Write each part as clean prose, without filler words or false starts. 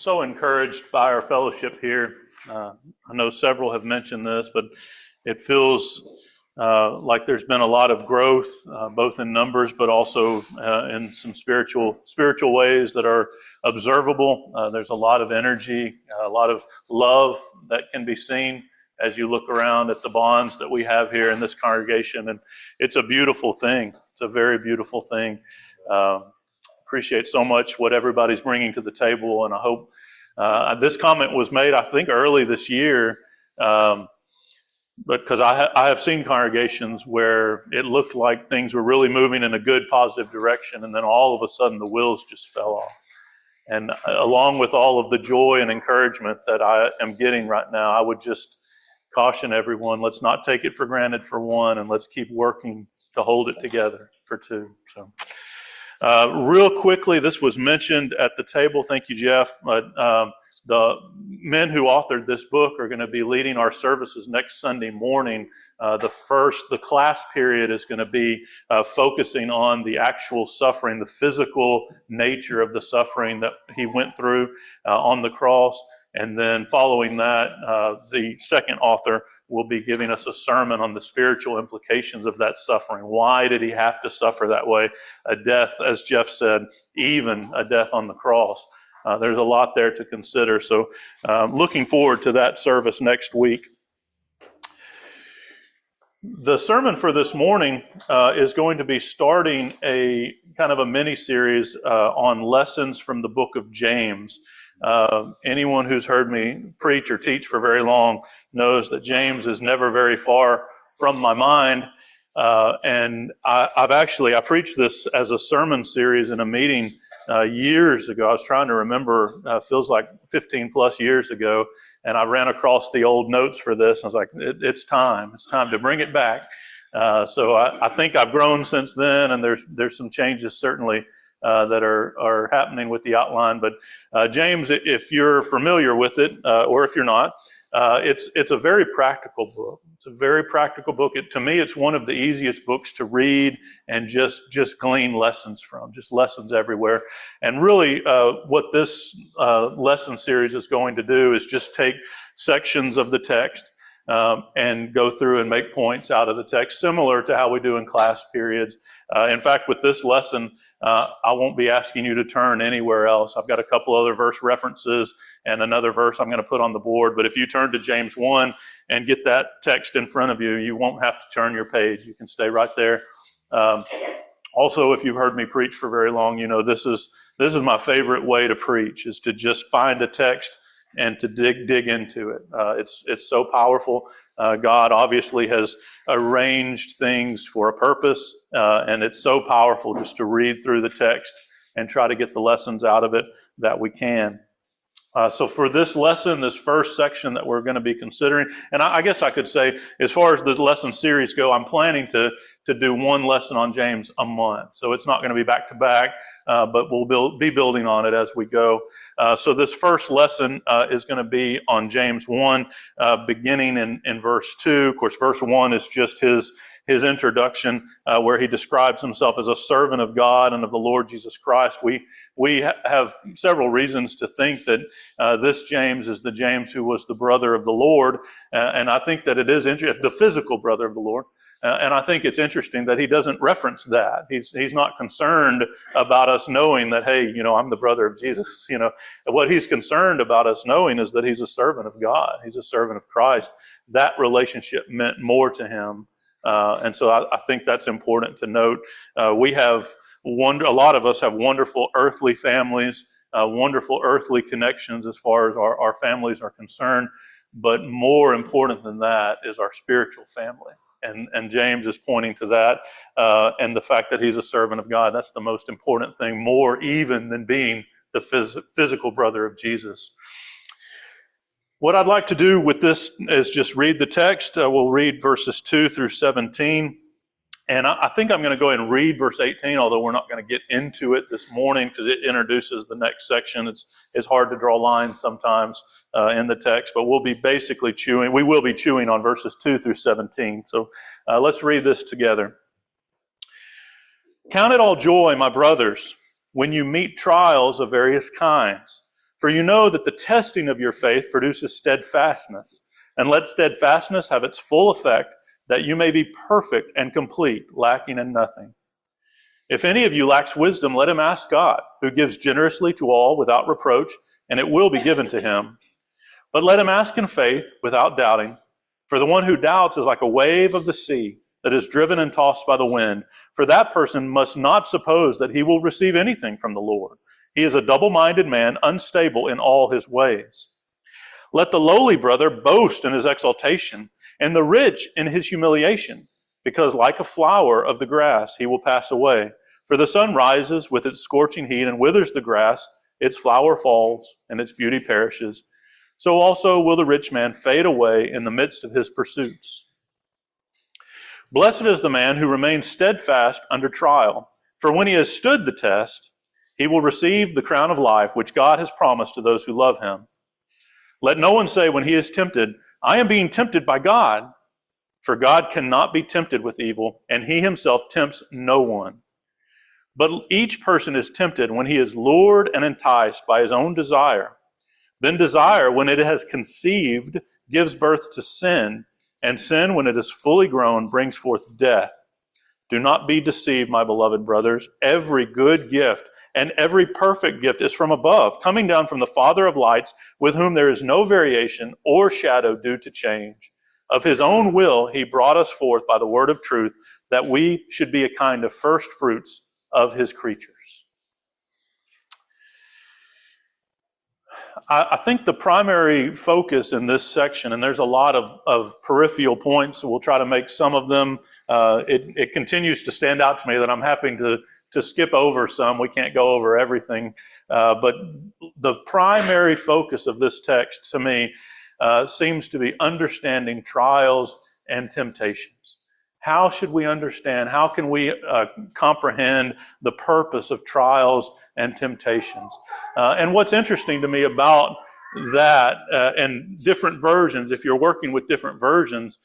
so encouraged by our fellowship here. I know several have mentioned this, but it feels like there's been a lot of growth, both in numbers, but also in some spiritual ways that are observable. There's a lot of energy, a lot of love that can be seen as you look around at the bonds that we have here in this congregation, and it's a beautiful thing. It's a very beautiful thing. Appreciate so much what everybody's bringing to the table, and I hope this comment was made, I think, early this year, but because I have seen congregations where it looked like things were really moving in a good, positive direction, and then all of a sudden the wheels just fell off. And along with all of the joy and encouragement that I am getting right now, I would just caution everyone, let's not take it for granted for one, and let's keep working to hold it together for two. So. Real quickly, this was mentioned at the table. Thank you, Jeff. But the men who authored this book are going to be leading our services next Sunday morning. The class period is going to be focusing on the actual suffering, the physical nature of the suffering that he went through on the cross. And then following that, the second author will be giving us a sermon on the spiritual implications of that suffering. Why did he have to suffer that way? A death, as Jeff said, even a death on the cross. There's a lot there to consider. So looking forward to that service next week. The sermon for this morning is going to be starting a kind of a mini-series on lessons from the book of James. Anyone who's heard me preach or teach for very long knows that James is never very far from my mind. And I preached this as a sermon series in a meeting years ago. I was trying to remember, feels like 15 plus years ago. And I ran across the old notes for this. I was like, it's time. It's time to bring it back. So I think I've grown since then, and there's some changes certainly that are happening with the outline. But James, if you're familiar with it, or if you're not, it's a very practical book. It's a very practical book. To me, it's one of the easiest books to read and just glean lessons from, just lessons everywhere. And really, what this lesson series is going to do is just take sections of the text and go through and make points out of the text, similar to how we do in class periods. In fact, with this lesson, I won't be asking you to turn anywhere else. I've got a couple other verse references and another verse I'm going to put on the board. But if you turn to James 1 and get that text in front of you, you won't have to turn your page. You can stay right there. Also, if you've heard me preach for very long, you know this is my favorite way to preach, is to just find a text and to dig into it. It's so powerful. God obviously has arranged things for a purpose, and it's so powerful just to read through the text and try to get the lessons out of it that we can. So for this lesson, this first section that we're going to be considering, and I guess I could say, as far as the lesson series go, I'm planning to do one lesson on James a month. So it's not going to be back to back, but we'll be building on it as we go. So this first lesson is going to be on James 1, beginning in verse 2. Of course, verse 1 is just his introduction, where he describes himself as a servant of God and of the Lord Jesus Christ. We have several reasons to think that this James is the James who was the brother of the Lord, and I think that it is interesting, the physical brother of the Lord. And I think it's interesting that he doesn't reference that. He's not concerned about us knowing that, hey, I'm the brother of Jesus. What he's concerned about us knowing is that he's a servant of God. He's a servant of Christ. That relationship meant more to him. And so I think that's important to note. We have a lot of us have wonderful earthly families, wonderful earthly connections as far as our families are concerned. But more important than that is our spiritual family. And James is pointing to that, and the fact that he's a servant of God. That's the most important thing, more even than being the physical brother of Jesus. What I'd like to do with this is just read the text. We'll read verses 2 through 17. And I think I'm going to go ahead and read verse 18, although we're not going to get into it this morning because it introduces the next section. It's hard to draw lines sometimes in the text, but we will be chewing on verses 2 through 17. So let's read this together. Count it all joy, my brothers, when you meet trials of various kinds, For you know that the testing of your faith produces steadfastness. And let steadfastness have its full effect, that you may be perfect and complete, lacking in nothing. If any of you lacks wisdom, let him ask God, who gives generously to all without reproach, and it will be given to him. But let him ask in faith, without doubting. For the one who doubts is like a wave of the sea that is driven and tossed by the wind. For that person must not suppose that he will receive anything from the Lord. He is a double-minded man, unstable in all his ways. Let the lowly brother boast in his exaltation, and the rich in his humiliation, because like a flower of the grass he will pass away. For the sun rises with its scorching heat and withers the grass, its flower falls, and its beauty perishes. So also will the rich man fade away in the midst of his pursuits. Blessed is the man who remains steadfast under trial, for when he has stood the test, he will receive the crown of life which God has promised to those who love him. Let no one say when he is tempted, I am being tempted by God. For God cannot be tempted with evil, and he himself tempts no one. But each person is tempted when he is lured and enticed by his own desire. Then desire, when it has conceived, gives birth to sin, and sin, when it is fully grown, brings forth death. Do not be deceived, my beloved brothers. Every good gift and every perfect gift is from above, coming down from the Father of lights, with whom there is no variation or shadow due to change. Of his own will he brought us forth by the word of truth, that we should be a kind of first fruits of his creatures. I think the primary focus in this section, and there's a lot of peripheral points, so we'll try to make some of them. It continues to stand out to me that I'm having to skip over some. We can't go over everything. But the primary focus of this text to me seems to be understanding trials and temptations. How should we understand? How can we comprehend the purpose of trials and temptations? And what's interesting to me about that, and different versions, if you're working with different versions,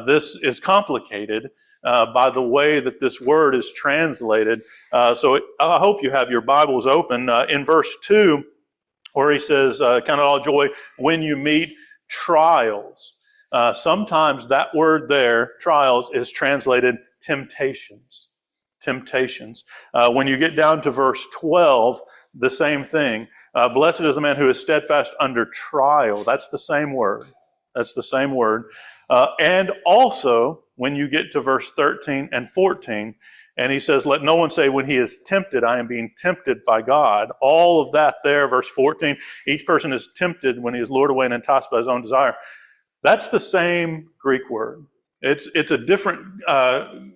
this is complicated by the way that this word is translated. So I hope you have your Bibles open. In verse 2, where he says, count it all joy when you meet trials. Sometimes that word there, trials, is translated temptations. Temptations. When you get down to verse 12, the same thing. Blessed is the man who is steadfast under trial. That's the same word. That's the same word. And also, when you get to verse 13 and 14, and he says, let no one say when he is tempted, I am being tempted by God. All of that there, verse 14, each person is tempted when he is lured away and enticed by his own desire. That's the same Greek word. It's a different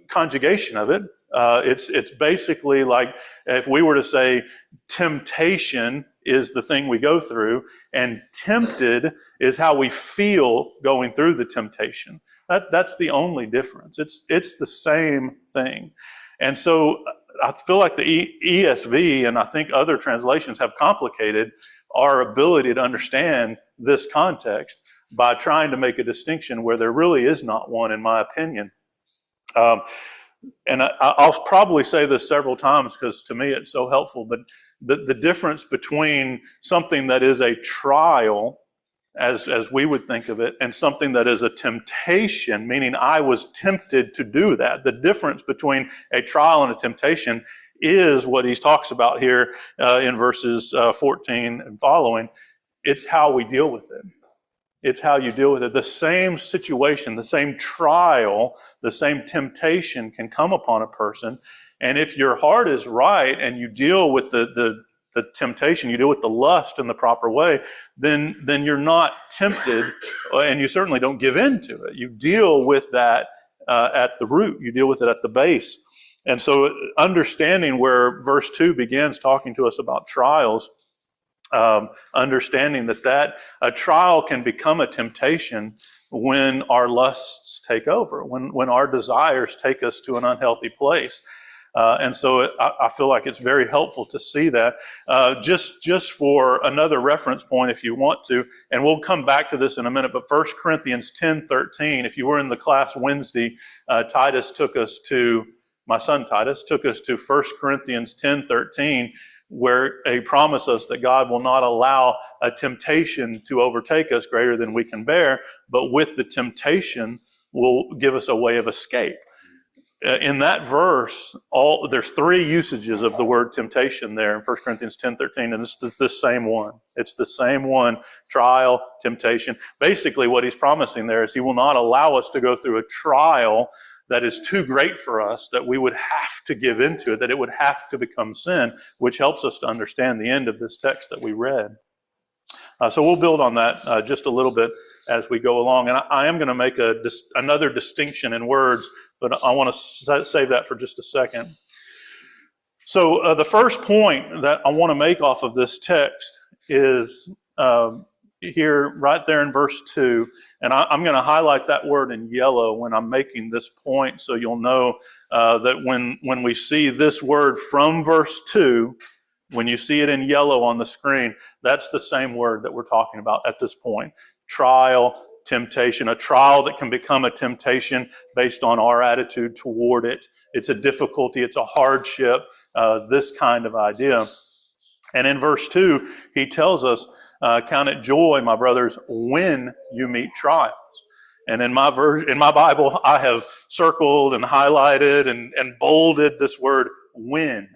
conjugation of it. It's basically like if we were to say temptation is the thing we go through, and tempted is how we feel going through the temptation. That's the only difference. It's the same thing. And so I feel like the ESV and I think other translations have complicated our ability to understand this context by trying to make a distinction where there really is not one, in my opinion. And I'll probably say this several times because to me it's so helpful, but the difference between something that is a trial, as we would think of it, and something that is a temptation, meaning I was tempted to do that. The difference between a trial and a temptation is what he talks about here in verses 14 and following. It's how we deal with it. It's how you deal with it. The same situation, the same trial, the same temptation can come upon a person. And if your heart is right and you deal with the temptation, you deal with the lust in the proper way, then you're not tempted, and you certainly don't give in to it. You deal with that at the root. You deal with it at the base. And so understanding where verse 2 begins talking to us about trials, understanding that a trial can become a temptation when our lusts take over, when our desires take us to an unhealthy place. And so I feel like it's very helpful to see that. Just for another reference point, if you want to, and we'll come back to this in a minute, but 1 Corinthians 10:13, if you were in the class Wednesday, my son Titus took us to 1 Corinthians 10:13, where He promises us that God will not allow a temptation to overtake us greater than we can bear, but with the temptation will give us a way of escape. In that verse, there's three usages of the word temptation there in 1 Corinthians 10:13, and it's the same one. It's the same one, trial, temptation. Basically, what he's promising there is he will not allow us to go through a trial that is too great for us, that we would have to give into it, that it would have to become sin, which helps us to understand the end of this text that we read. So we'll build on that just a little bit as we go along. And I am going to make another distinction in words, but I want to save that for just a second. So the first point that I want to make off of this text is here, right there in verse 2. And I'm going to highlight that word in yellow when I'm making this point, so you'll know that when we see this word from verse 2, when you see it in yellow on the screen, that's the same word that we're talking about at this point. Trial, temptation, a trial that can become a temptation based on our attitude toward it. It's a difficulty, it's a hardship, this kind of idea. And in verse 2, he tells us, count it joy, my brothers, when you meet trials. And in my Bible, I have circled and highlighted and bolded this word when,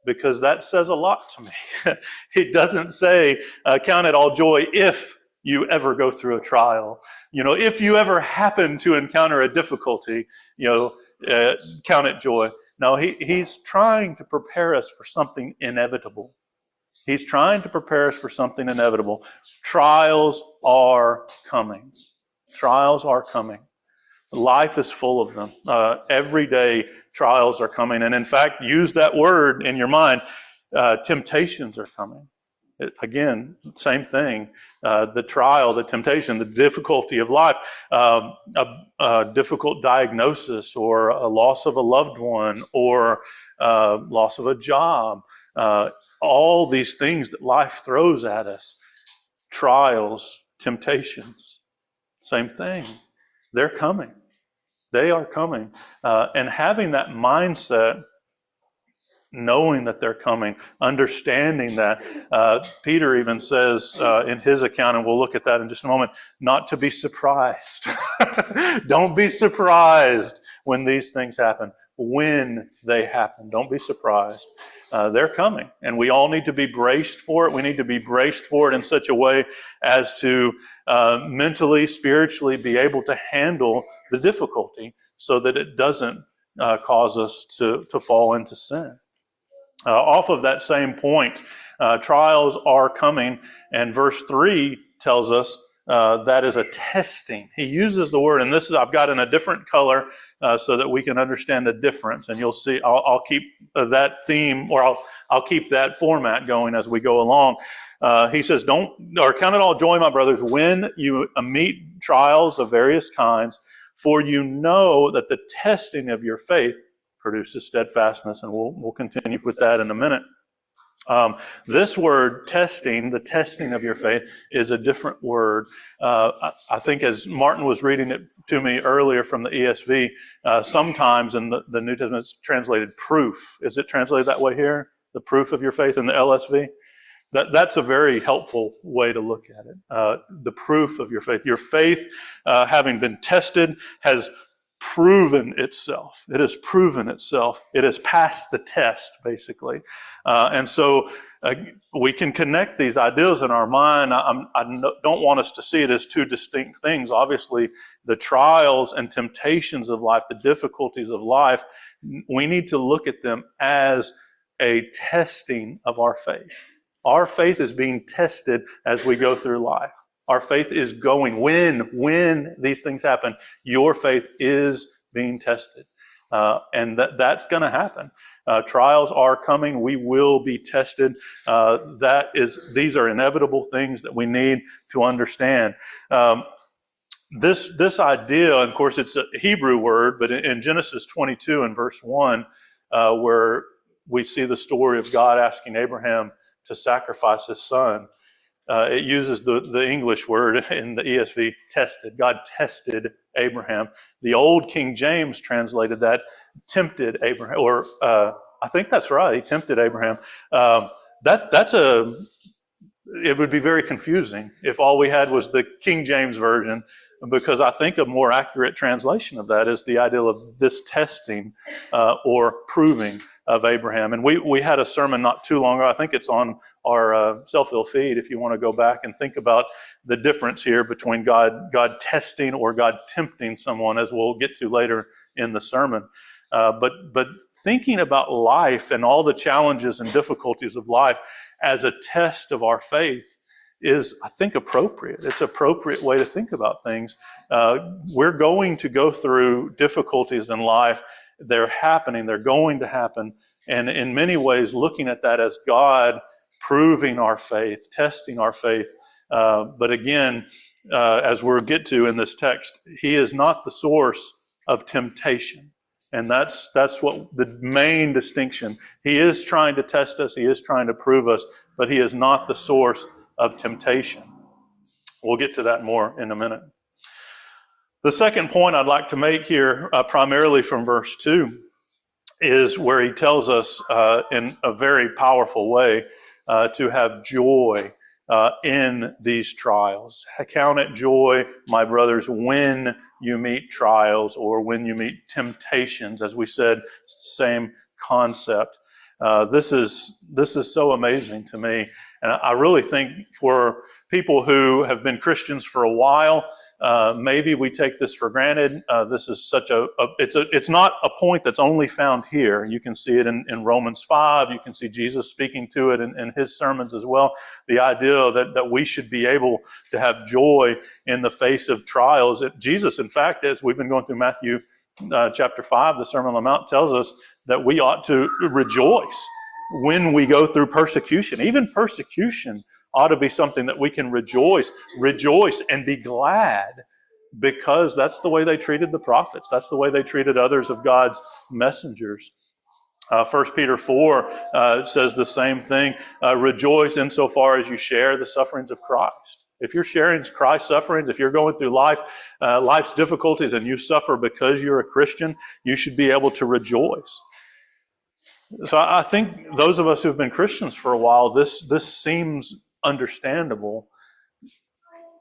because that says a lot to me. It doesn't say, count it all joy if you ever go through a trial. If you ever happen to encounter a difficulty, count it joy. No, he's trying to prepare us for something inevitable. He's trying to prepare us for something inevitable. Trials are coming. Trials are coming. Life is full of them. Every day, trials are coming. And in fact, use that word in your mind. Temptations are coming. Again, same thing. The trial, the temptation, the difficulty of life, a difficult diagnosis, or a loss of a loved one, or loss of a job. All these things that life throws at us. Trials, temptations, same thing. They're coming. They are coming. And having that mindset, knowing that they're coming, understanding that. Peter even says in his account, and we'll look at that in just a moment, not to be surprised. Don't be surprised when these things happen. When they happen, don't be surprised. They're coming, and we all need to be braced for it. We need to be braced for it in such a way as to mentally, spiritually be able to handle the difficulty so that it doesn't cause us to fall into sin. Off of that same point, trials are coming, and verse 3 tells us that is a testing. He uses the word, and this is, I've got in a different color so that we can understand the difference. And you'll see, I'll keep that theme, or I'll keep that format going as we go along. He says, count it all joy, my brothers, when you meet trials of various kinds, for you know that the testing of your faith produces steadfastness. And we'll continue with that in a minute. This word testing, the testing of your faith, is a different word. I think as Martin was reading it to me earlier from the ESV, sometimes in the New Testament it's translated proof. Is it translated that way here? The proof of your faith in the LSV? That's a very helpful way to look at it. The proof of your faith. Your faith, having been tested, has proven itself. It has proven itself. It has passed the test, basically. And so we can connect these ideas in our mind. I don't want us to see it as two distinct things. Obviously, the trials and temptations of life, the difficulties of life, we need to look at them as a testing of our faith. Our faith is being tested as we go through life. Our faith is going. When these things happen, your faith is being tested. And that's going to happen. Trials are coming. We will be tested. These are inevitable things that we need to understand. This idea, of course, it's a Hebrew word, but in Genesis 22 and verse 1, where we see the story of God asking Abraham to sacrifice his son, it uses the English word in the ESV, tested. God tested Abraham. The old King James translated that tempted Abraham, or I I think that's right. He tempted Abraham. It would be very confusing if all we had was the King James Version, because I think a more accurate translation of that is the idea of this testing or proving of Abraham. And we had a sermon not too long ago. I think it's on our Self-Will feed if you want to go back and think about the difference here between God testing or God tempting someone, as we'll get to later in the sermon. But thinking about life and all the challenges and difficulties of life as a test of our faith is, I think, appropriate. It's an appropriate way to think about things. We're going to go through difficulties in life. They're happening. They're going to happen. And in many ways, looking at that as God proving our faith, testing our faith. But again, as we'll get to in this text, He is not the source of temptation. And that's what the main distinction. He is trying to test us. He is trying to prove us, but He is not the source of temptation. We'll get to that more in a minute. The second point I'd like to make here, primarily from verse 2, is where he tells us in a very powerful way to have joy in these trials. Count it joy, my brothers, when you meet trials or when you meet temptations. As we said, same concept. This is so amazing to me. And I really think for people who have been Christians for a while, maybe we take this for granted. This is such it's not a point that's only found here. You can see it in Romans 5. You can see Jesus speaking to it in his sermons as well. The idea that we should be able to have joy in the face of trials. Jesus, in fact, as we've been going through Matthew chapter 5, the Sermon on the Mount tells us that we ought to rejoice when we go through persecution. Even persecution ought to be something that we can rejoice and be glad, because that's the way they treated the prophets. That's the way they treated others of God's messengers. 1 Peter 4 says the same thing. Rejoice insofar as you share the sufferings of Christ. If you're sharing Christ's sufferings, if you're going through life's difficulties and you suffer because you're a Christian, you should be able to rejoice. So I think those of us who've been Christians for a while, this seems understandable.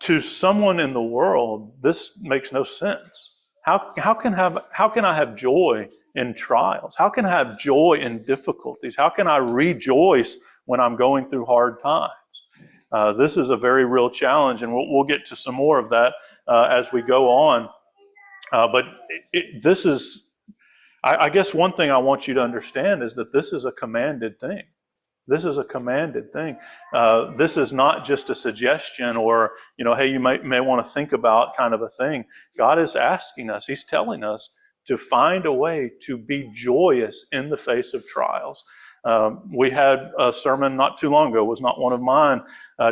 To someone in the world, this makes no sense. How can I have joy in trials? How can I have joy in difficulties? How can I rejoice when I'm going through hard times? This is a very real challenge, and we'll get to some more of that as we go on. But this is, I guess one thing I want you to understand is that this is a commanded thing. This is a commanded thing. This is not just a suggestion or, hey, you may want to think about kind of a thing. God is asking us, He's telling us to find a way to be joyous in the face of trials. We had a sermon not too long ago, it was not one of mine,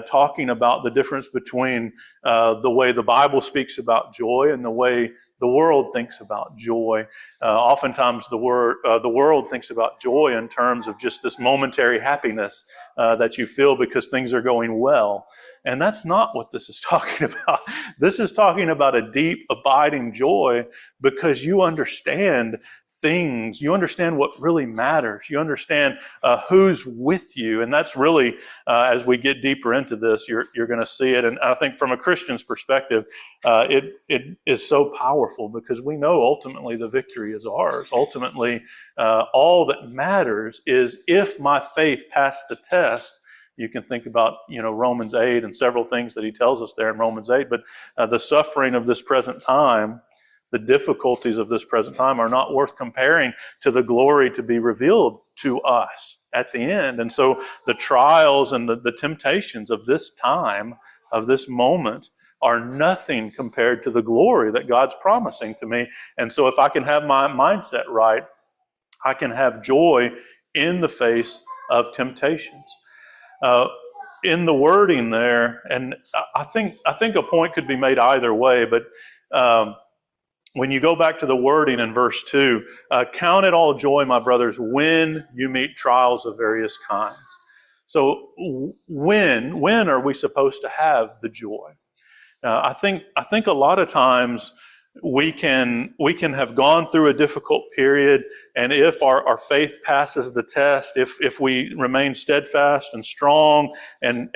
talking about the difference between the way the Bible speaks about joy and the way the world thinks about joy. Oftentimes the world thinks about joy in terms of just this momentary happiness that you feel because things are going well. And that's not what this is talking about. This is talking about a deep, abiding joy because you understand things. You understand what really matters. You understand who's with you. And that's really, as we get deeper into this, you're going to see it. And I think from a Christian's perspective, it is so powerful because we know ultimately the victory is ours. Ultimately, all that matters is if my faith passed the test. You can think about, Romans 8 and several things that he tells us there in Romans 8. But the suffering of this present time, the difficulties of this present time are not worth comparing to the glory to be revealed to us at the end. And so the trials and the temptations of this time, of this moment, are nothing compared to the glory that God's promising to me. And so if I can have my mindset right, I can have joy in the face of temptations. In the wording there, and I think a point could be made either way, but when you go back to the wording in verse 2, count it all joy, my brothers, when you meet trials of various kinds. So when are we supposed to have the joy? I think a lot of times we can have gone through a difficult period, and if our faith passes the test, if we remain steadfast and strong and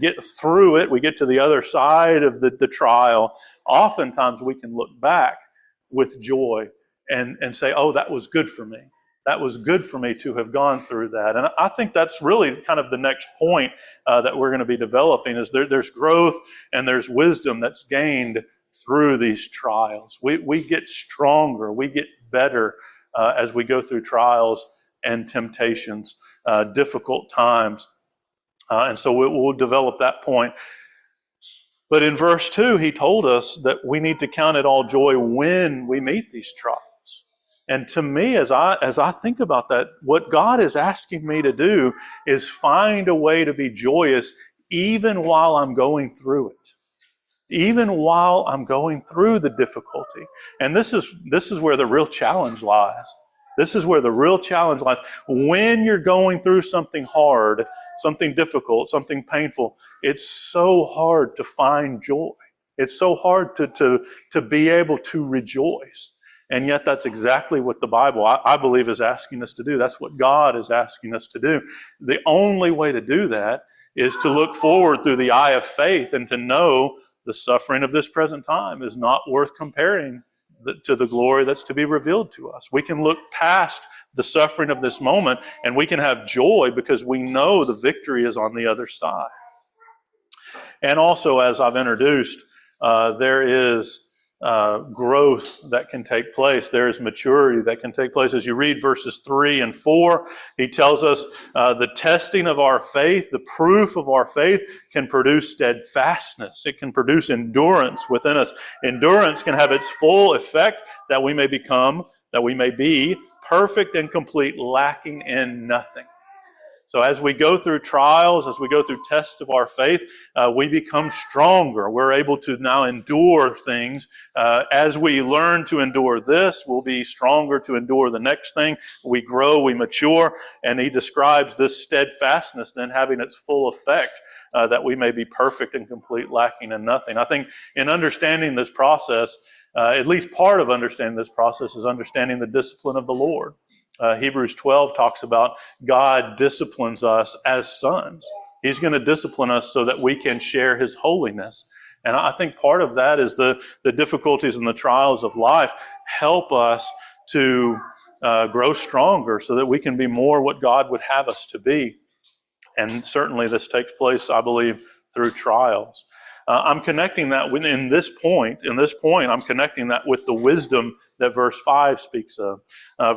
get through it, we get to the other side of the trial, oftentimes we can look back with joy and say, oh, that was good for me. That was good for me to have gone through that. And I think that's really kind of the next point that we're going to be developing is there's growth and there's wisdom that's gained through these trials. We get stronger, we get better as we go through trials and temptations, difficult times. And so we'll develop that point. But in verse 2, he told us that we need to count it all joy when we meet these trials. And to me, as I think about that, what God is asking me to do is find a way to be joyous even while I'm going through it. Even while I'm going through the difficulty. And this is where the real challenge lies. This is where the real challenge lies. When you're going through something hard, something difficult, something painful, it's so hard to find joy. It's so hard to be able to rejoice. And yet that's exactly what the Bible, I believe, is asking us to do. That's what God is asking us to do. The only way to do that is to look forward through the eye of faith and to know the suffering of this present time is not worth comparing to the glory that's to be revealed to us. We can look past the suffering of this moment and we can have joy because we know the victory is on the other side. And also, as I've introduced, there is growth that can take place. There is maturity that can take place. As you read verses 3 and 4, he tells us the testing of our faith, the proof of our faith can produce steadfastness. It can produce endurance within us. Endurance can have its full effect that we may be perfect and complete, lacking in nothing. So as we go through trials, as we go through tests of our faith, we become stronger. We're able to now endure things. As we learn to endure this, we'll be stronger to endure the next thing. We grow, we mature, and he describes this steadfastness then having its full effect, that we may be perfect and complete, lacking in nothing. I think in understanding this process, at least part of understanding this process is understanding the discipline of the Lord. Hebrews 12 talks about God disciplines us as sons. He's going to discipline us so that we can share his holiness. And I think part of that is the difficulties and the trials of life help us to grow stronger so that we can be more what God would have us to be. And certainly this takes place, I believe, through trials. I'm connecting that in this point, I'm connecting that with the wisdom that verse 5 speaks of.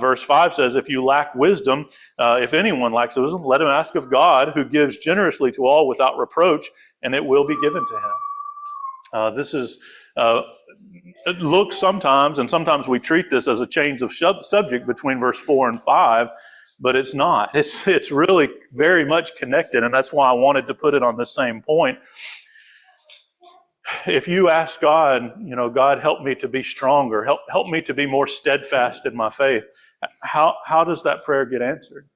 Verse 5 says, if you lack wisdom, if anyone lacks wisdom, let him ask of God, who gives generously to all without reproach, and it will be given to him. This is, it looks sometimes, and sometimes we treat this as a change of subject between verse 4 and 5, but it's not. It's really very much connected, and that's why I wanted to put it on the same point. If you ask God, God, help me to be stronger, help me to be more steadfast in my faith, how does that prayer get answered?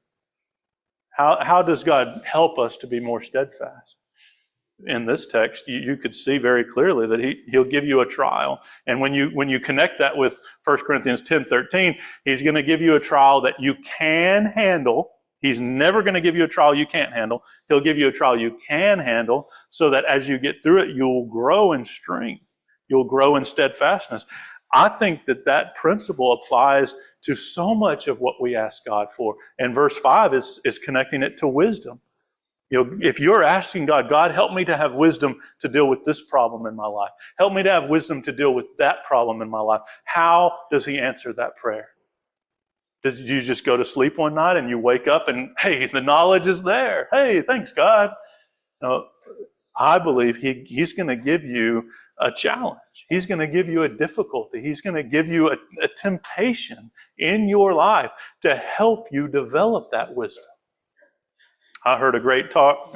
How does God help us to be more steadfast? In this text, you could see very clearly that he'll give you a trial. And when you connect that with 1 Corinthians 10:13, he's going to give you a trial that you can handle. He's never going to give you a trial you can't handle. He'll give you a trial you can handle so that as you get through it, you'll grow in strength. You'll grow in steadfastness. I think that principle applies to so much of what we ask God for. And verse 5 is connecting it to wisdom. If you're asking God, help me to have wisdom to deal with this problem in my life. Help me to have wisdom to deal with that problem in my life. How does he answer that prayer? Did you just go to sleep one night and you wake up and, hey, the knowledge is there. Hey, thanks, God. No, I believe he's going to give you a challenge. He's going to give you a difficulty. He's going to give you a temptation in your life to help you develop that wisdom. I heard a great talk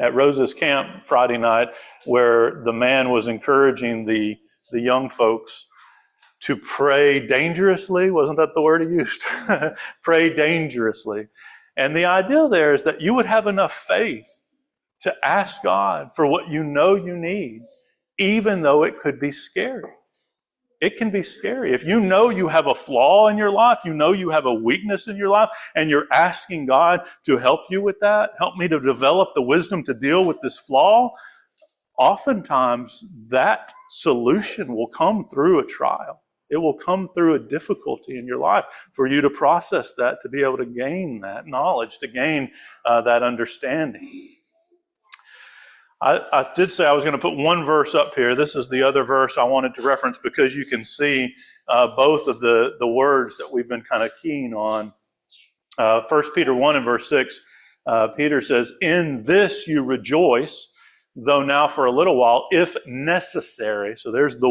at Rose's camp Friday night where the man was encouraging the young folks to pray dangerously. Wasn't that the word he used? Pray dangerously. And the idea there is that you would have enough faith to ask God for what you know you need, even though it could be scary. it can be scary. If you know you have a flaw in your life, you know you have a weakness in your life, and you're asking God to help you with that, help me to develop the wisdom to deal with this flaw, oftentimes that solution will come through a trial. It will come through a difficulty in your life for you to process that, to be able to gain that knowledge, to gain that understanding. I did say I was going to put one verse up here. This is the other verse I wanted to reference because you can see both of the words that we've been kind of keen on. 1 Peter 1 and verse 6, Peter says, "In this you rejoice, though now for a little while, if necessary." So there's the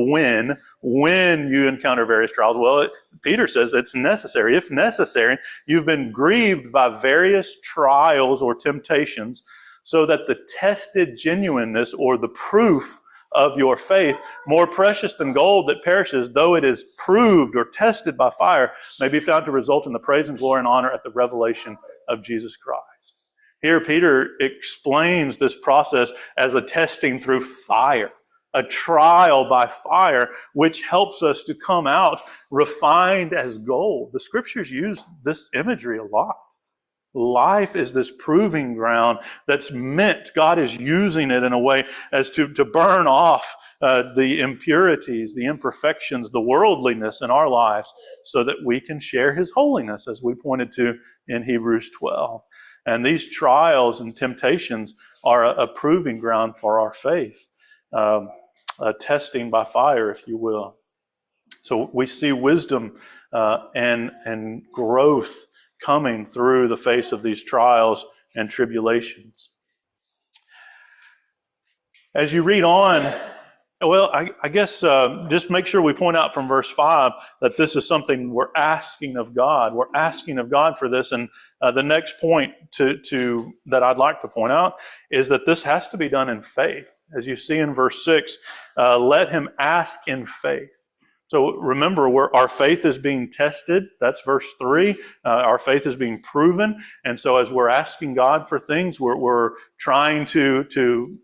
when you encounter various trials. Well, Peter says it's necessary. If necessary, you've been grieved by various trials or temptations, so that the tested genuineness or the proof of your faith, more precious than gold that perishes, though it is proved or tested by fire, may be found to result in the praise and glory and honor at the revelation of Jesus Christ. Here, Peter explains this process as a testing through fire, a trial by fire, which helps us to come out refined as gold. The scriptures use this imagery a lot. Life is this proving ground that's meant, God is using it in a way as to burn off the impurities, the imperfections, the worldliness in our lives so that we can share His holiness, as we pointed to in Hebrews 12. And these trials and temptations are a proving ground for our faith, a testing by fire, if you will. So we see wisdom and growth coming through the face of these trials and tribulations. As you read on, well, I guess just make sure we point out from verse 5 that this is something we're asking of God. We're asking of God for this. And the next point that I'd like to point out is that this has to be done in faith. As you see in verse 6, let him ask in faith. So remember, our faith is being tested. That's verse 3. Our faith is being proven. And so as we're asking God for things, we're trying to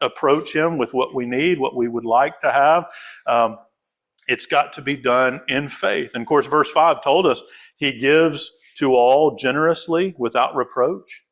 approach Him with what we need, what we would like to have. It's got to be done in faith. And of course, verse 5 told us He gives to all generously without reproach.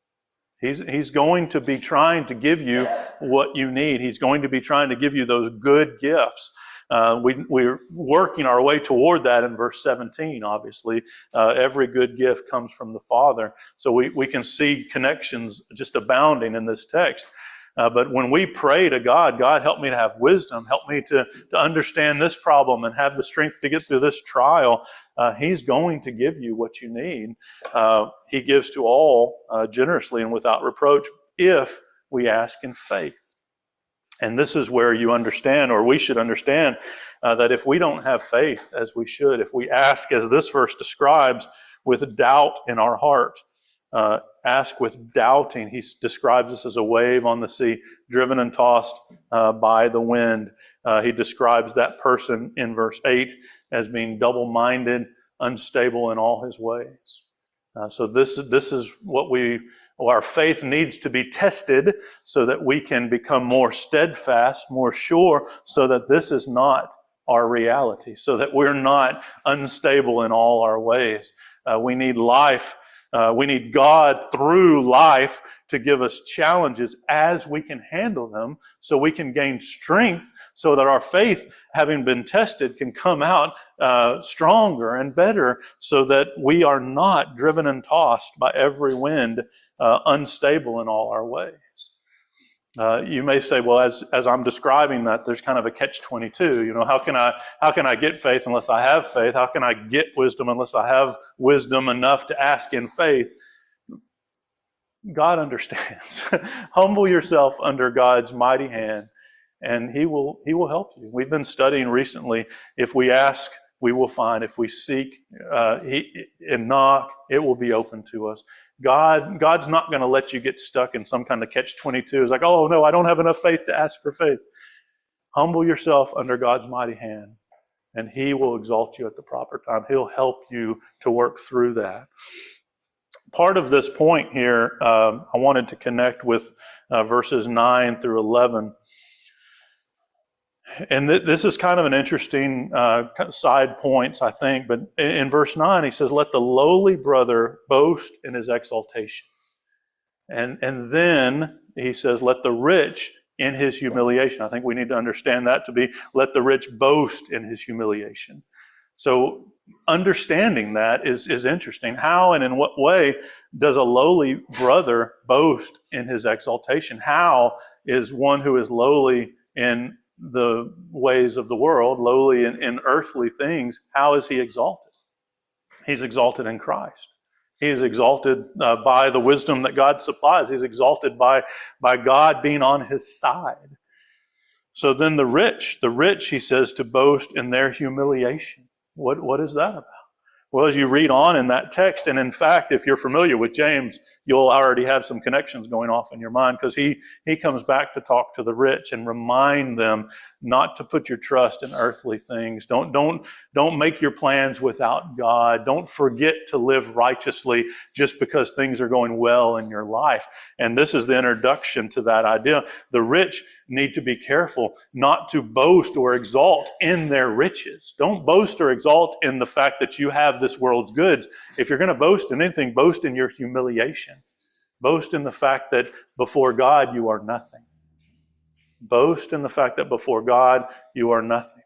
He's going to be trying to give you what you need. He's going to be trying to give you those good gifts. We're working our way toward that in verse 17, obviously. Every good gift comes from the Father. So we can see connections just abounding in this text. But when we pray to God, God, help me to have wisdom, help me to understand this problem and have the strength to get through this trial, He's going to give you what you need. He gives to all generously and without reproach if we ask in faith. And this is where you understand, or we should understand, that if we don't have faith as we should, if we ask, as this verse describes, with doubt in our heart, ask with doubting. He describes us as a wave on the sea, driven and tossed by the wind. He describes that person in verse 8 as being double-minded, unstable in all his ways. So this is what our faith needs to be tested so that we can become more steadfast, more sure, so that this is not our reality, so that we're not unstable in all our ways. We need life. We need God through life to give us challenges as we can handle them, so we can gain strength, so that our faith, having been tested, can come out stronger and better, so that we are not driven and tossed by every wind, unstable in all our ways. You may say, well, as I'm describing that, there's kind of a catch-22. You know, how can I get faith unless I have faith? How can I get wisdom unless I have wisdom enough to ask in faith? God understands. Humble yourself under God's mighty hand, and He will help you. We've been studying recently, if we ask, we will find. If we seek and knock, it will be open to us. God's not going to let you get stuck in some kind of catch-22. It's like, oh, no, I don't have enough faith to ask for faith. Humble yourself under God's mighty hand, and He will exalt you at the proper time. He'll help you to work through that. Part of this point here, I wanted to connect with verses 9 through 11. And this is kind of an interesting side points, I think. But in verse 9, he says, let the lowly brother boast in his exaltation. And then he says, let the rich in his humiliation. I think we need to understand that to be, let the rich boast in his humiliation. So understanding that is interesting. How and in what way does a lowly brother boast in his exaltation? How is one who is lowly in the ways of the world, lowly in earthly things, how is he exalted? He's exalted in Christ. He is exalted by the wisdom that God supplies. He's exalted by God being on his side. So then the rich, he says, to boast in their humiliation. What is that about? Well, as you read on in that text, and in fact, if you're familiar with James, you'll already have some connections going off in your mind, because he comes back to talk to the rich and remind them not to put your trust in earthly things. Don't make your plans without God. Don't forget to live righteously just because things are going well in your life. And this is the introduction to that idea. The rich need to be careful not to boast or exalt in their riches. Don't boast or exalt in the fact that you have this world's goods. If you're going to boast in anything, boast in your humiliation. Boast in the fact that before God you are nothing. Boast in the fact that before God you are nothing.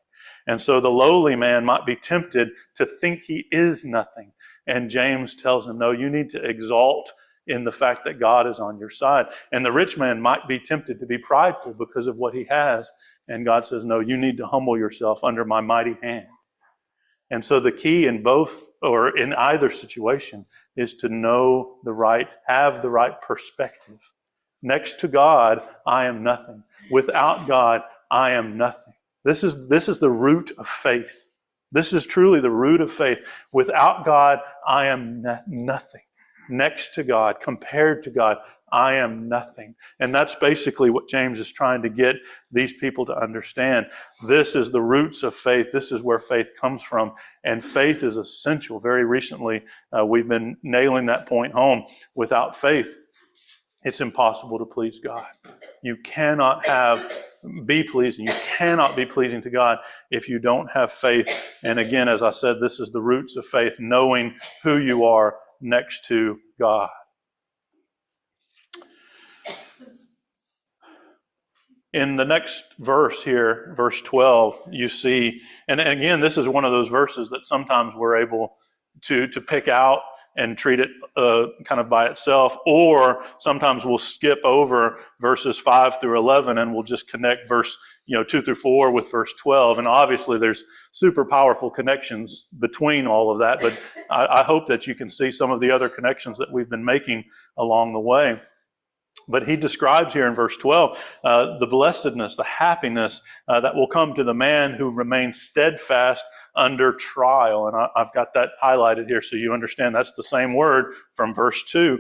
And so the lowly man might be tempted to think he is nothing. And James tells him, no, you need to exalt in the fact that God is on your side. And the rich man might be tempted to be prideful because of what he has. And God says, no, you need to humble yourself under my mighty hand. And so the key in both, or in either situation, is to know have the right perspective. Next to God, I am nothing. Without God, I am nothing. This is the root of faith. This is truly the root of faith. Without God, I am nothing. Next to God, compared to God, I am nothing. And that's basically what James is trying to get these people to understand. This is the roots of faith. This is where faith comes from. And faith is essential. Very recently, we've been nailing that point home. Without faith, it's impossible to please God. You cannot be pleasing. You cannot be pleasing to God if you don't have faith. And again, as I said, this is the roots of faith, knowing who you are next to God. In the next verse here, verse 12, you see, and again, this is one of those verses that sometimes we're able to pick out and treat it kind of by itself, or sometimes we'll skip over verses 5 through 11 and we'll just connect verse 2 through 4 with verse 12. And obviously there's super powerful connections between all of that, but I hope that you can see some of the other connections that we've been making along the way. But he describes here in verse 12 the blessedness, the happiness that will come to the man who remains steadfast under trial. And I've got that highlighted here so you understand that's the same word from verse 2.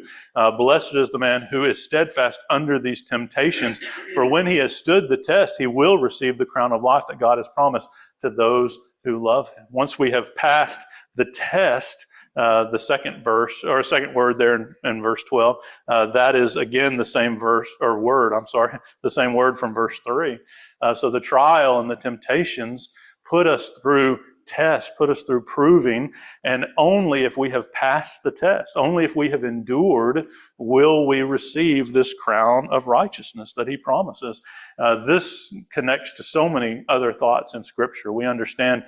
Blessed is the man who is steadfast under these temptations, for when he has stood the test, he will receive the crown of life that God has promised to those who love him. Once we have passed the test, the second verse, or second word there in verse 12, that is again the same the same word from verse 3. So the trial and the temptations put us through test, put us through proving, and only if we have passed the test, only if we have endured, will we receive this crown of righteousness that he promises. This connects to so many other thoughts in Scripture. We understand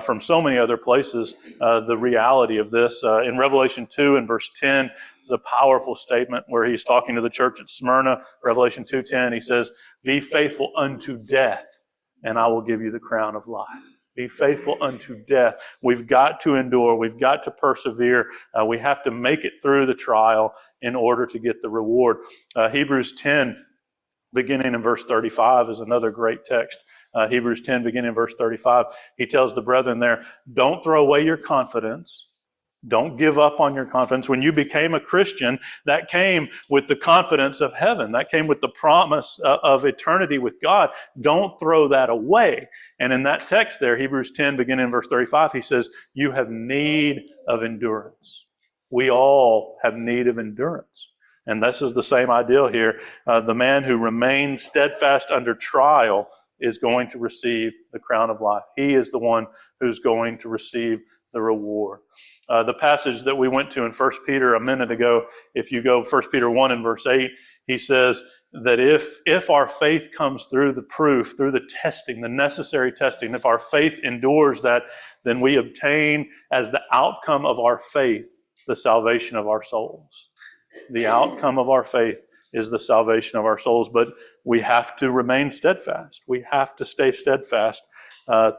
from so many other places the reality of this. In Revelation 2 and verse 10, is a powerful statement where he's talking to the church at Smyrna. Revelation 2:10, he says, "Be faithful unto death, and I will give you the crown of life." Be faithful unto death. We've got to endure. We've got to persevere. We have to make it through the trial in order to get the reward. Hebrews 10, beginning in verse 35, is another great text. Hebrews 10, beginning in verse 35, he tells the brethren there, don't throw away your confidence. Don't give up on your confidence. When you became a Christian, that came with the confidence of heaven. That came with the promise of eternity with God. Don't throw that away. And in that text there, Hebrews 10, beginning in verse 35, he says, you have need of endurance. We all have need of endurance. And this is the same ideal here. The man who remains steadfast under trial is going to receive the crown of life. He is the one who's going to receive the reward. The passage that we went to in 1 Peter a minute ago, if you go 1 Peter 1 and verse 8, he says that if our faith comes through the proof, through the testing, the necessary testing, if our faith endures that, then we obtain as the outcome of our faith the salvation of our souls. The outcome of our faith is the salvation of our souls, but we have to remain steadfast. We have to stay steadfast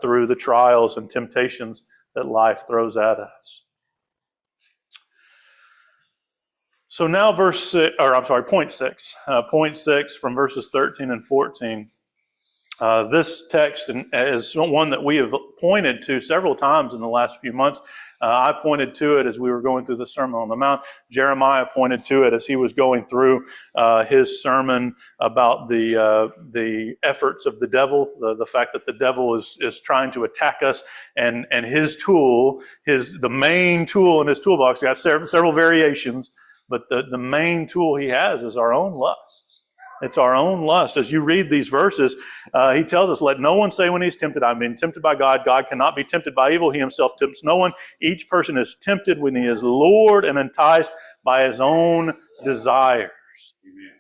through the trials and temptations that life throws at us. So now point 6. Point 6 from verses 13 and 14. This text is one that we have pointed to several times in the last few months. I pointed to it as we were going through the Sermon on the Mount. Jeremiah pointed to it as he was going through his sermon about the efforts of the devil, the fact that the devil is trying to attack us, and his tool, the main tool in his toolbox. He got several variations, but the main tool he has is our own lusts. It's our own lust. As you read these verses, he tells us, let no one say when he's tempted, I'm being tempted by God. God cannot be tempted by evil. He himself tempts no one. Each person is tempted when he is lured and enticed by his own desires. Amen.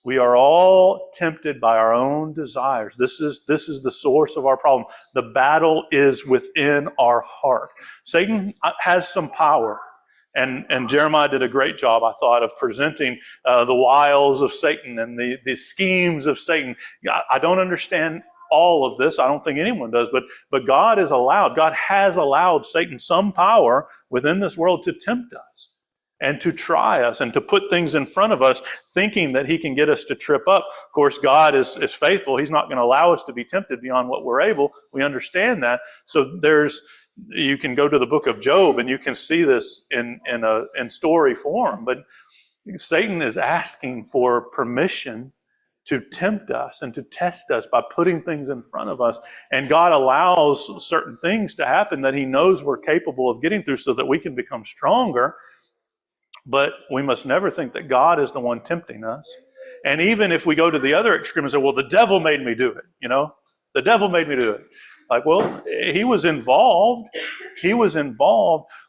We are all tempted by our own desires. This is the source of our problem. The battle is within our heart. Satan has some power. And Jeremiah did a great job, I thought, of presenting the wiles of Satan and the schemes of Satan. I don't understand all of this. I don't think anyone does. But God has allowed Satan some power within this world to tempt us and to try us and to put things in front of us thinking that he can get us to trip up. Of course, God is faithful. He's not going to allow us to be tempted beyond what we're able. We understand that. So you can go to the book of Job and you can see this in story form. But Satan is asking for permission to tempt us and to test us by putting things in front of us. And God allows certain things to happen that he knows we're capable of getting through so that we can become stronger. But we must never think that God is the one tempting us. And even if we go to the other extreme and say, well, the devil made me do it, the devil made me do it. Like, well, he was involved,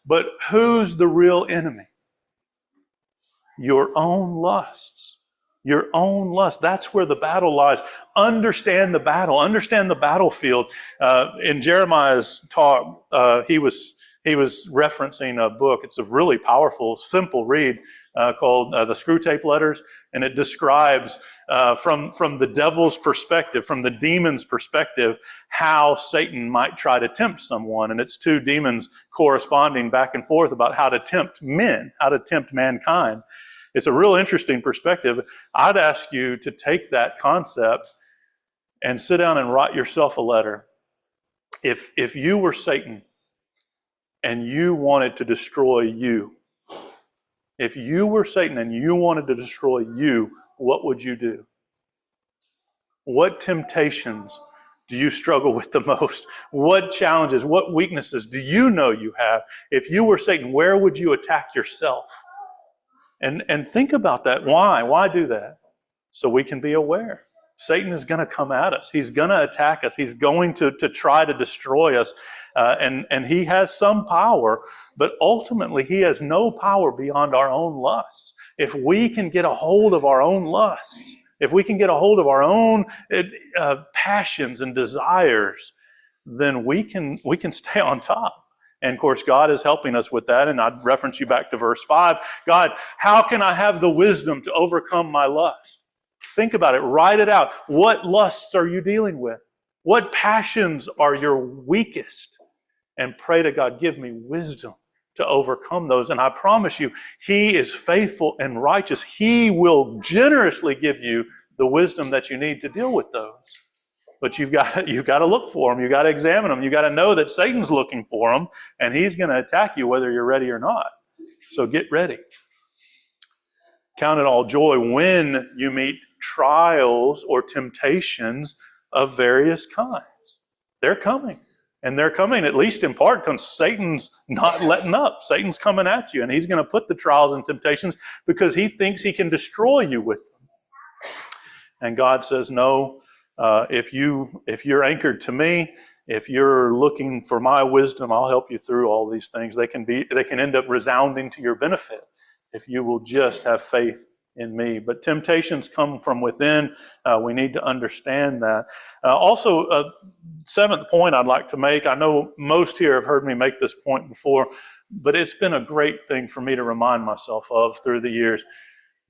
but who's the real enemy? Your own lusts. Your own lust. That's where the battle lies. Understand the battle. Understand the battlefield. In Jeremiah's talk, he was referencing a book. It's a really powerful, simple read called The Screwtape Letters, and it describes from the devil's perspective, from the demon's perspective, how Satan might try to tempt someone. And it's two demons corresponding back and forth about how to tempt men, how to tempt mankind. It's a real interesting perspective. I'd ask you to take that concept and sit down and write yourself a letter. If you were Satan and you wanted to destroy you, if you were Satan and you wanted to destroy you, what would you do? What temptations do you struggle with the most? What challenges, what weaknesses do you know you have? If you were Satan, where would you attack yourself? And think about that. Why? Why do that? So we can be aware. Satan is going to come at us. He's going to attack us. He's going to try to destroy us. And he has some power, but ultimately he has no power beyond our own lusts. If we can get a hold of our own lusts, if we can get a hold of our own passions and desires, then we can stay on top. And of course, God is helping us with that. And I'd reference you back to verse 5. God, how can I have the wisdom to overcome my lust? Think about it. Write it out. What lusts are you dealing with? What passions are your weakest? And pray to God, give me wisdom to overcome those. And I promise you, he is faithful and righteous. He will generously give you the wisdom that you need to deal with those. But you've got to look for them. You've got to examine them. You've got to know that Satan's looking for them, and he's going to attack you whether you're ready or not. So get ready. Count it all joy when you meet trials or temptations of various kinds. They're coming. And they're coming at least in part because Satan's not letting up. Satan's coming at you, and he's going to put the trials and temptations because he thinks he can destroy you with them. And God says, no, If you're anchored to me, if you're looking for my wisdom, I'll help you through all these things. They can end up resounding to your benefit if you will just have faith in me. But temptations come from within. We need to understand that. Also, seventh point I'd like to make. I know most here have heard me make this point before, but it's been a great thing for me to remind myself of through the years.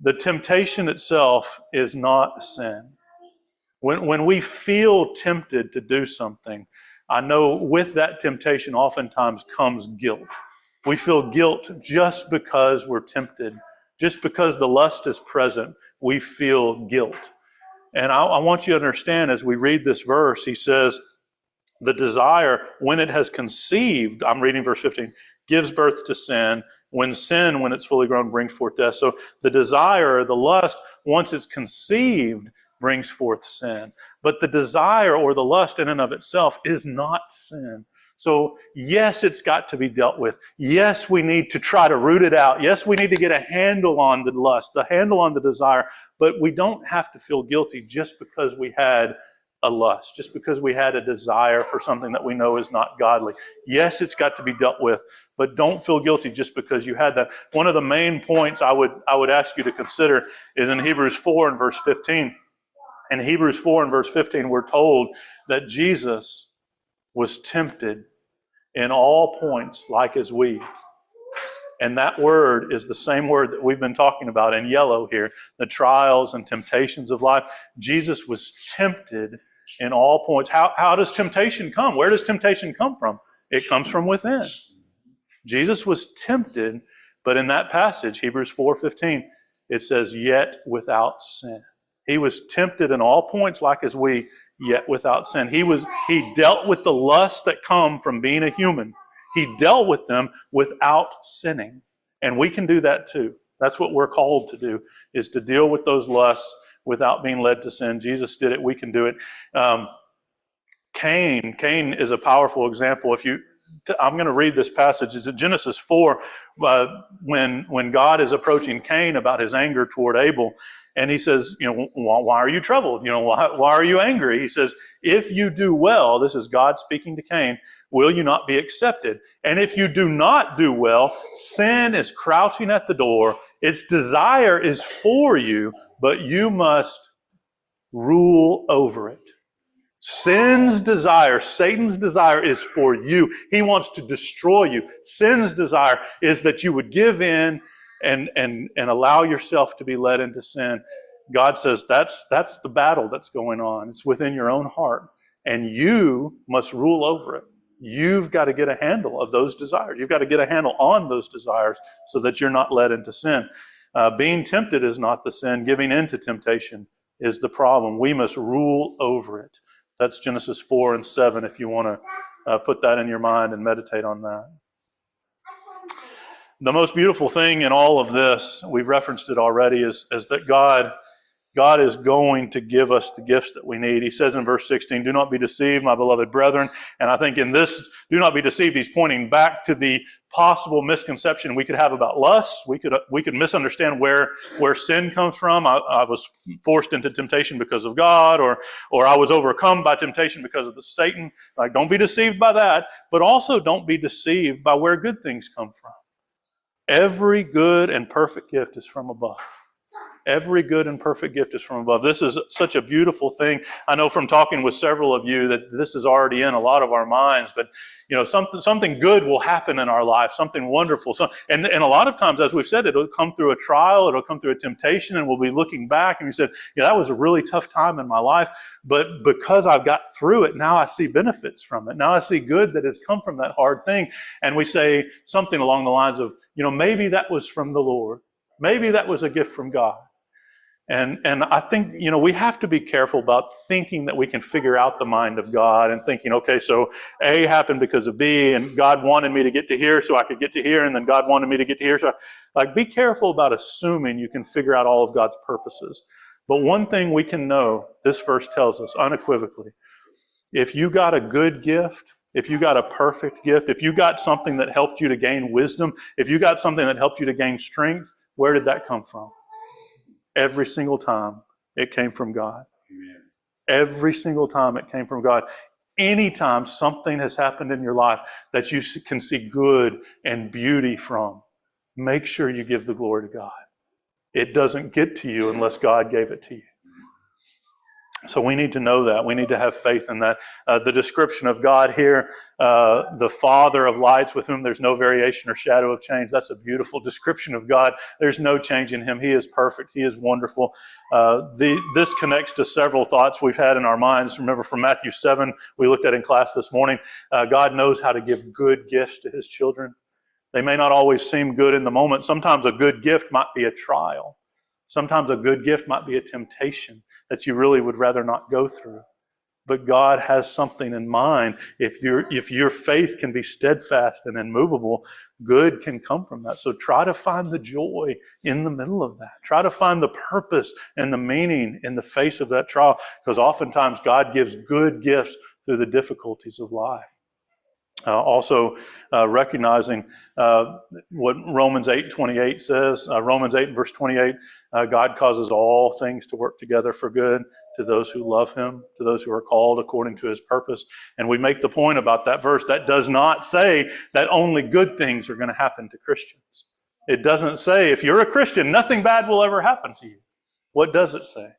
The temptation itself is not sin. When we feel tempted to do something, I know with that temptation oftentimes comes guilt. We feel guilt just because we're tempted. Just because the lust is present, we feel guilt. And I want you to understand as we read this verse, he says, the desire, when it has conceived, I'm reading verse 15, gives birth to sin. When sin, when it's fully grown, brings forth death. So the desire, the lust, once it's conceived, brings forth sin. But the desire or the lust in and of itself is not sin. So yes, it's got to be dealt with. Yes, we need to try to root it out. Yes, we need to get a handle on the lust, the handle on the desire. But we don't have to feel guilty just because we had a lust, just because we had a desire for something that we know is not godly. Yes, it's got to be dealt with, but don't feel guilty just because you had that. One of the main points I would ask you to consider is in Hebrews 4 and verse 15. In Hebrews 4 and verse 15, we're told that Jesus was tempted in all points like as we. And that word is the same word that we've been talking about in yellow here, the trials and temptations of life. Jesus was tempted in all points. How does temptation come? Where does temptation come from? It comes from within. Jesus was tempted, but in that passage, Hebrews 4:15, it says, yet without sin. He was tempted in all points like as we, yet without sin. He dealt with the lusts that come from being a human. He dealt with them without sinning. And we can do that too. That's what we're called to do, is to deal with those lusts without being led to sin. Jesus did it. We can do it. Cain is a powerful example. I'm going to read this passage. It's in Genesis 4, when God is approaching Cain about his anger toward Abel. And he says, why are you troubled? Why are you angry? He says, if you do well, this is God speaking to Cain, will you not be accepted? And if you do not do well, sin is crouching at the door. Its desire is for you, but you must rule over it. Sin's desire, Satan's desire is for you. He wants to destroy you. Sin's desire is that you would give in and allow yourself to be led into sin. God says that's the battle that's going on. It's within your own heart. And you must rule over it. You've got to get a handle of those desires. You've got to get a handle on those desires so that you're not led into sin. Being tempted is not the sin. Giving in to temptation is the problem. We must rule over it. That's Genesis 4 and 7 if you want to put that in your mind and meditate on that. The most beautiful thing in all of this, we've referenced it already, is that God is going to give us the gifts that we need. He says in verse 16, do not be deceived, my beloved brethren. And I think in this, do not be deceived, he's pointing back to the possible misconception we could have about lust. We could misunderstand where sin comes from. I was forced into temptation because of God, or I was overcome by temptation because of the Satan. Like, don't be deceived by that, but also don't be deceived by where good things come from. Every good and perfect gift is from above. Every good and perfect gift is from above. This is such a beautiful thing. I know from talking with several of you that this is already in a lot of our minds, but something good will happen in our life, something wonderful. And a lot of times, as we've said, it'll come through a trial, it'll come through a temptation, and we'll be looking back and we said, that was a really tough time in my life, but because I've got through it, now I see benefits from it. Now I see good that has come from that hard thing. And we say something along the lines of, maybe that was from the Lord. Maybe that was a gift from God. And I think, we have to be careful about thinking that we can figure out the mind of God and thinking, okay, so A happened because of B, and God wanted me to get to here so I could get to here, and then God wanted me to get to here. So, be careful about assuming you can figure out all of God's purposes. But one thing we can know, this verse tells us unequivocally, if you got a good gift, if you got a perfect gift, if you got something that helped you to gain wisdom, if you got something that helped you to gain strength, where did that come from? Every single time it came from God. Amen. Every single time it came from God. Anytime something has happened in your life that you can see good and beauty from, make sure you give the glory to God. It doesn't get to you unless God gave it to you. So we need to know that. We need to have faith in that. The description of God here, the Father of lights with whom there's no variation or shadow of change, that's a beautiful description of God. There's no change in him. He is perfect. He is wonderful. This connects to several thoughts we've had in our minds. Remember from Matthew 7, we looked at in class this morning, God knows how to give good gifts to his children. They may not always seem good in the moment. Sometimes a good gift might be a trial. Sometimes a good gift might be a temptation that you really would rather not go through. But God has something in mind. If your faith can be steadfast and immovable, good can come from that. So try to find the joy in the middle of that. Try to find the purpose and the meaning in the face of that trial, because oftentimes God gives good gifts through the difficulties of life. Also recognizing what Romans 8:28 says. Romans 8 verse 28, God causes all things to work together for good to those who love him, to those who are called according to his purpose. And we make the point about that verse. That does not say that only good things are going to happen to Christians. It doesn't say if you're a Christian, nothing bad will ever happen to you. What does it say?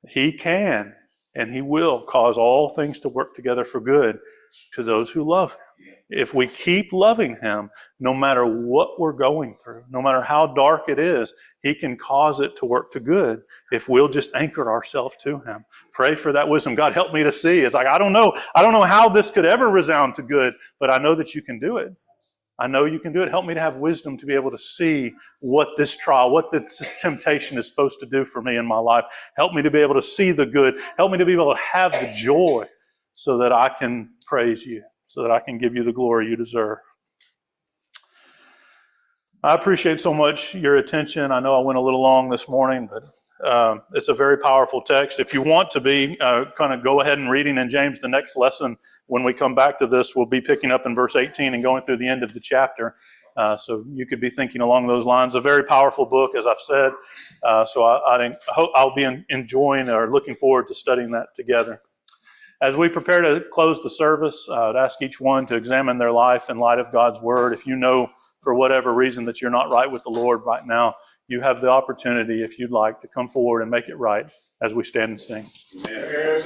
He can and he will cause all things to work together for good to those who love him. If we keep loving him, no matter what we're going through, no matter how dark it is, he can cause it to work to good if we'll just anchor ourselves to him. Pray for that wisdom. God, help me to see. It's like, I don't know how this could ever resound to good, but I know that you can do it. I know you can do it. Help me to have wisdom to be able to see what this trial, what this temptation is supposed to do for me in my life. Help me to be able to see the good. Help me to be able to have the joy so that I can praise you, so that I can give you the glory you deserve. I appreciate so much your attention. I know I went a little long this morning, but it's a very powerful text. If you want to be kind of go ahead and reading in James, the next lesson, when we come back to this, we'll be picking up in verse 18 and going through the end of the chapter. So you could be thinking along those lines. A very powerful book, as I've said. So I hope I'll be enjoying or looking forward to studying that together. As we prepare to close the service, I'd ask each one to examine their life in light of God's word. If you know for whatever reason that you're not right with the Lord right now, you have the opportunity, if you'd like, to come forward and make it right as we stand and sing. Amen.